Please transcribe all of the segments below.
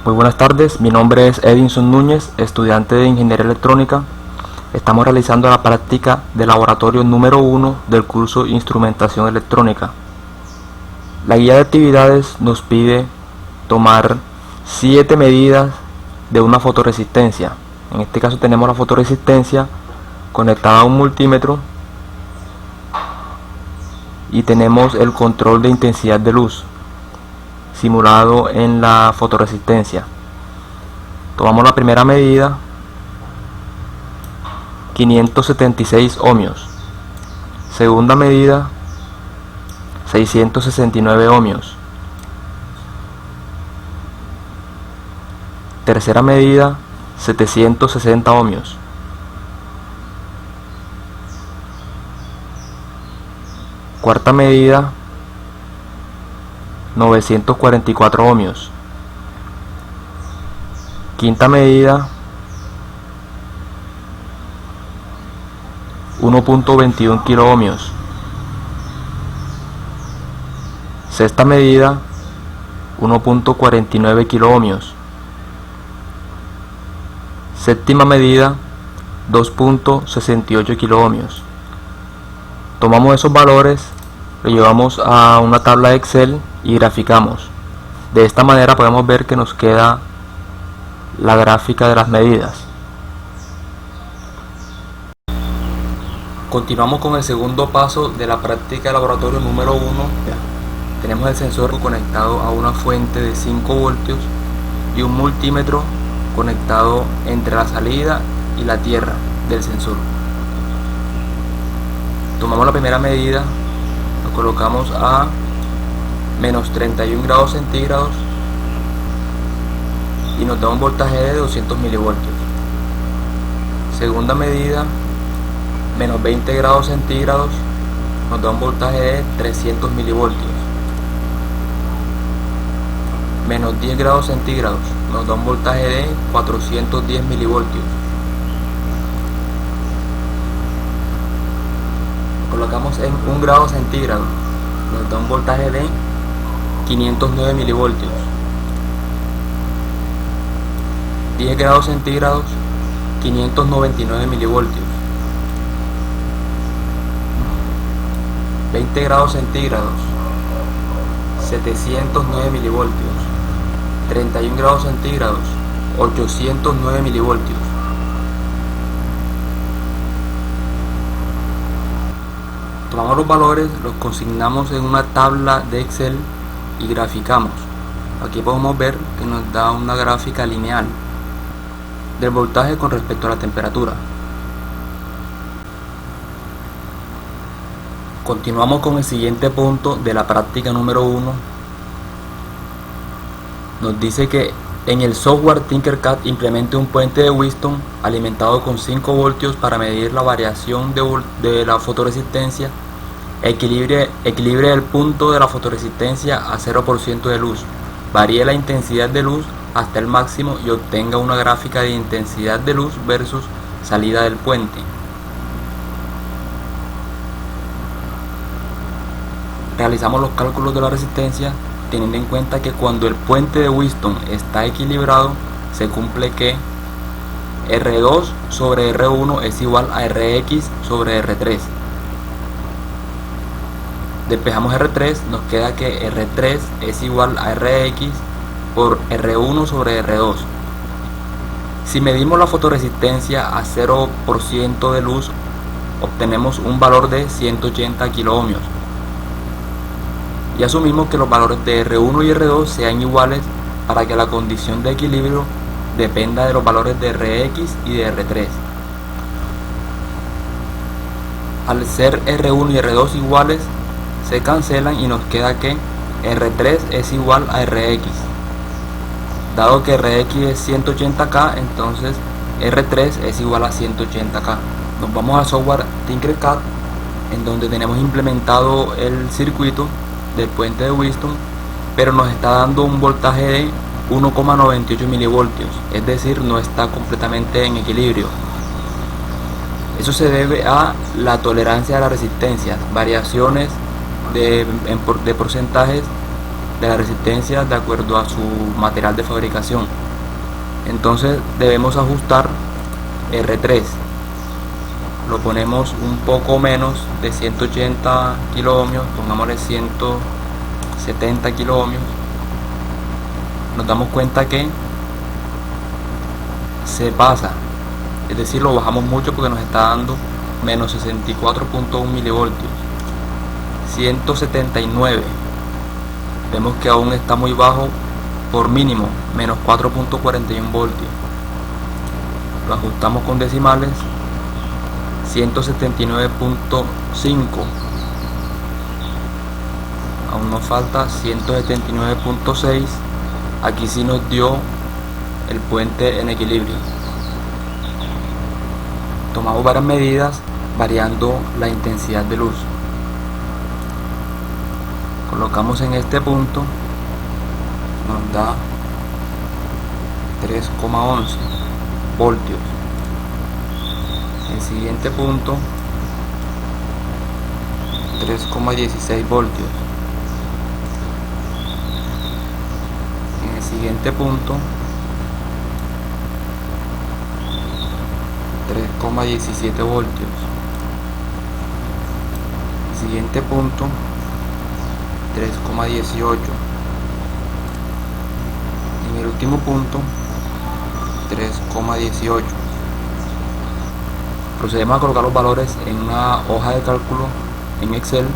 Muy buenas tardes, mi nombre es Edinson Núñez, estudiante de Ingeniería Electrónica. Estamos realizando la práctica de laboratorio número 1 del curso Instrumentación Electrónica. La guía de actividades nos pide tomar 7 medidas de una fotoresistencia. En este caso tenemos la fotoresistencia conectada a un multímetro y tenemos el control de intensidad de luz simulado en la fotoresistencia. Tomamos la primera medida, 576 ohmios. Segunda medida, 669 ohmios. Tercera medida, 760 ohmios. Cuarta medida, 944 ohmios. Quinta medida, 1.21 kiloohmios. Sexta medida, 1.49 kiloohmios. Séptima medida, 2.68 kiloohmios. Tomamos esos valores, lo llevamos a una tabla de Excel y graficamos. De esta manera podemos ver que nos queda la gráfica de las medidas. Continuamos con el segundo paso de la práctica de laboratorio número 1. Tenemos el sensor conectado a una fuente de 5 voltios y un multímetro conectado entre la salida y la tierra del sensor. Tomamos la primera medida, lo colocamos a menos 31 grados centígrados y nos da un voltaje de 200 milivoltios. Segunda medida, menos 20 grados centígrados, nos da un voltaje de 300 milivoltios. Menos 10 grados centígrados, nos da un voltaje de 410 milivoltios. Colocamos en 1 grado centígrado, nos da un voltaje de 509 milivoltios. 10 grados centígrados, 599 milivoltios. 20 grados centígrados, 709 milivoltios. 31 grados centígrados, 809 milivoltios. Tomamos los valores, los consignamos en una tabla de Excel y graficamos. Aquí podemos ver que nos da una gráfica lineal del voltaje con respecto a la temperatura. Continuamos con el siguiente punto de la práctica número 1. Nos dice que en el software Tinkercad implemente un puente de Wheatstone alimentado con 5 voltios para medir la variación de la fotoresistencia, equilibre el punto de la fotoresistencia a 0% de luz, varíe la intensidad de luz hasta el máximo y obtenga una gráfica de intensidad de luz versus salida del puente. Realizamos los cálculos de la resistencia teniendo en cuenta que cuando el puente de Wheatstone está equilibrado, se cumple que R2 sobre R1 es igual a Rx sobre R3. Despejamos R3, nos queda que R3 es igual a Rx por R1 sobre R2. Si medimos la fotoresistencia a 0% de luz, obtenemos un valor de 180 kiloohmios. Y asumimos que los valores de R1 y R2 sean iguales para que la condición de equilibrio dependa de los valores de Rx y de R3. Al ser R1 y R2 iguales, se cancelan y nos queda que R3 es igual a Rx. Dado que Rx es 180K, entonces R3 es igual a 180K. Nos vamos al software Tinkercad, en donde tenemos implementado el circuito del puente de Wheatstone, pero nos está dando un voltaje de 1,98 milivoltios, es decir, no está completamente en equilibrio. Eso se debe a la tolerancia a la resistencia, variaciones de porcentajes de la resistencia de acuerdo a su material de fabricación. Entonces debemos ajustar R3, lo ponemos un poco menos de 180 kiloohmios, pongámosle 170 kiloohmios. Nos damos cuenta que se pasa, es decir, lo bajamos mucho porque nos está dando menos 64.1 milivoltios. 179, vemos que aún está muy bajo por mínimo, menos 4.41 voltios. Lo ajustamos con decimales, 179.5, aún nos falta 179.6. aquí sí nos dio el puente en equilibrio. Tomamos varias medidas variando la intensidad de luz. Colocamos en este punto, nos da 3,11 voltios. El siguiente punto, 3,16 voltios. En el siguiente punto, 3,17 voltios. El siguiente punto, 3,18. En el último punto, 3,18. Procedemos a colocar los valores en una hoja de cálculo en Excel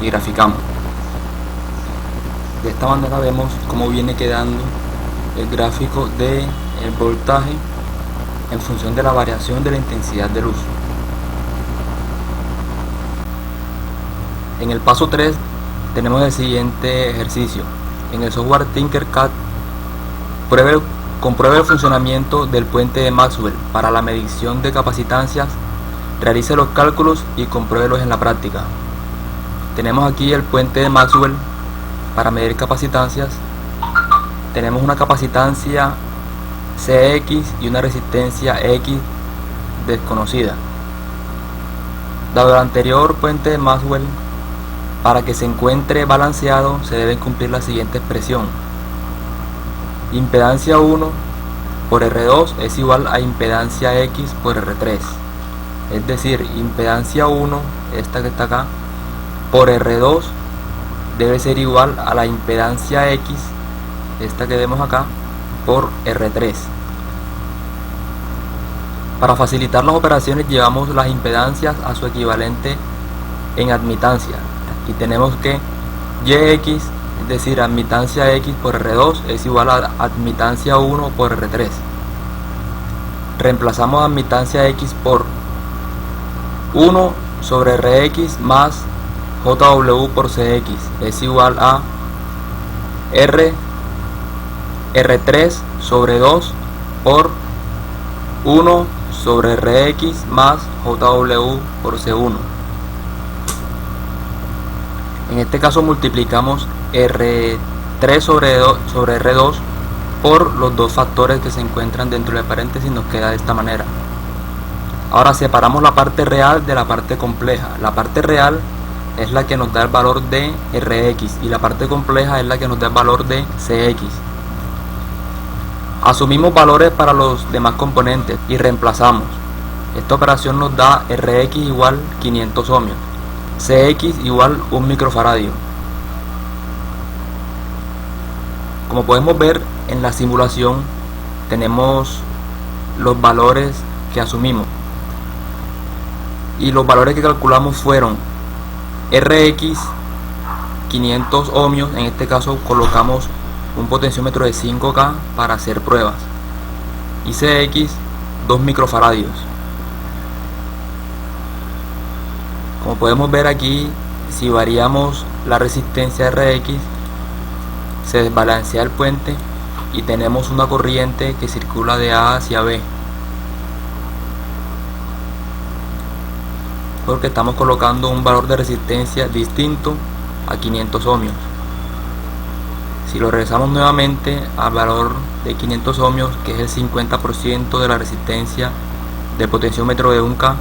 y graficamos. De esta manera vemos cómo viene quedando el gráfico del voltaje en función de la variación de la intensidad de luz. En el paso 3 tenemos el siguiente ejercicio. En el software Tinkercad, compruebe el funcionamiento del puente de Maxwell para la medición de capacitancias, realice los cálculos y compruébelos en la práctica. Tenemos aquí el puente de Maxwell para medir capacitancias. Tenemos una capacitancia CX y una resistencia X desconocida. Dado el anterior puente de Maxwell, para que se encuentre balanceado se debe cumplir la siguiente expresión: impedancia 1 por R2 es igual a impedancia X por R3. Es decir, impedancia 1, esta que está acá, por R2 debe ser igual a la impedancia X, esta que vemos acá, por R3. Para facilitar las operaciones llevamos las impedancias a su equivalente en admitancia. Y tenemos que YX, es decir, admitancia X por R2 es igual a admitancia 1 por R3. Reemplazamos admitancia X por 1 sobre Rx más JW por Cx es igual a R3 sobre 2 por 1 sobre Rx más JW por C1. En este caso multiplicamos R3 sobre R2 por los dos factores que se encuentran dentro del paréntesis, nos queda de esta manera. Ahora separamos la parte real de la parte compleja. La parte real es la que nos da el valor de Rx y la parte compleja es la que nos da el valor de Cx. Asumimos valores para los demás componentes y reemplazamos. Esta operación nos da Rx igual 500 ohmios, Cx igual 1 microfaradio. Como podemos ver en la simulación, tenemos los valores que asumimos y los valores que calculamos fueron Rx 500 ohmios. En este caso colocamos un potenciómetro de 5K para hacer pruebas, y Cx 2 microfaradios. Como podemos ver aquí, si variamos la resistencia Rx se desbalancea el puente y tenemos una corriente que circula de A hacia B, porque estamos colocando un valor de resistencia distinto a 500 ohmios. Si lo regresamos nuevamente al valor de 500 ohmios, que es el 50% de la resistencia del potenciómetro de 1K,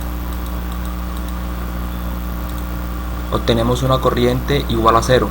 obtenemos una corriente igual a 0.